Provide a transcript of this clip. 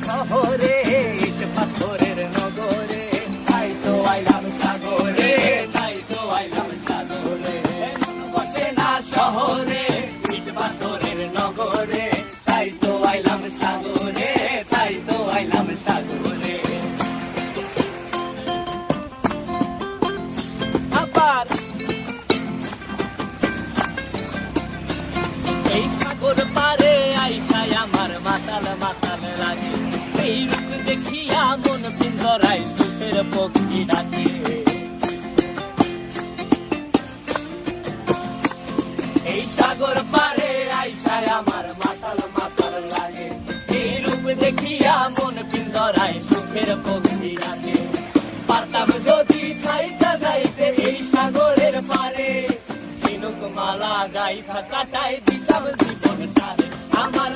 শহরে, ইট পাথরের নগরে, তাই তো আইলাম সাগরে, তাই তো আইলাম সাগরে। মন বসে না শহরে, ইট পাথরের নগরে, তাই তো আইলাম সাগরে, তাই তো আইলাম সাগরে। আবার এই সাগর পারে আইসায় আমার মাতাল মাতাল লাগে, এই রূপ দেখিয়া মন পিঞ্জরায় সুখের পক্ষী ডাকে। এই সাগর পারে আইসায় আমার মাতাল মাতাল লাগে, এই রূপ দেখিয়া মন পিঞ্জরায় সুখের পক্ষী ডাকে। পারতাম যদি থাইতা যাইতে এই সাগরের পারে, ঝিনুক মালা গাইথা কাটাই দিতাম জীবনটারে আমার।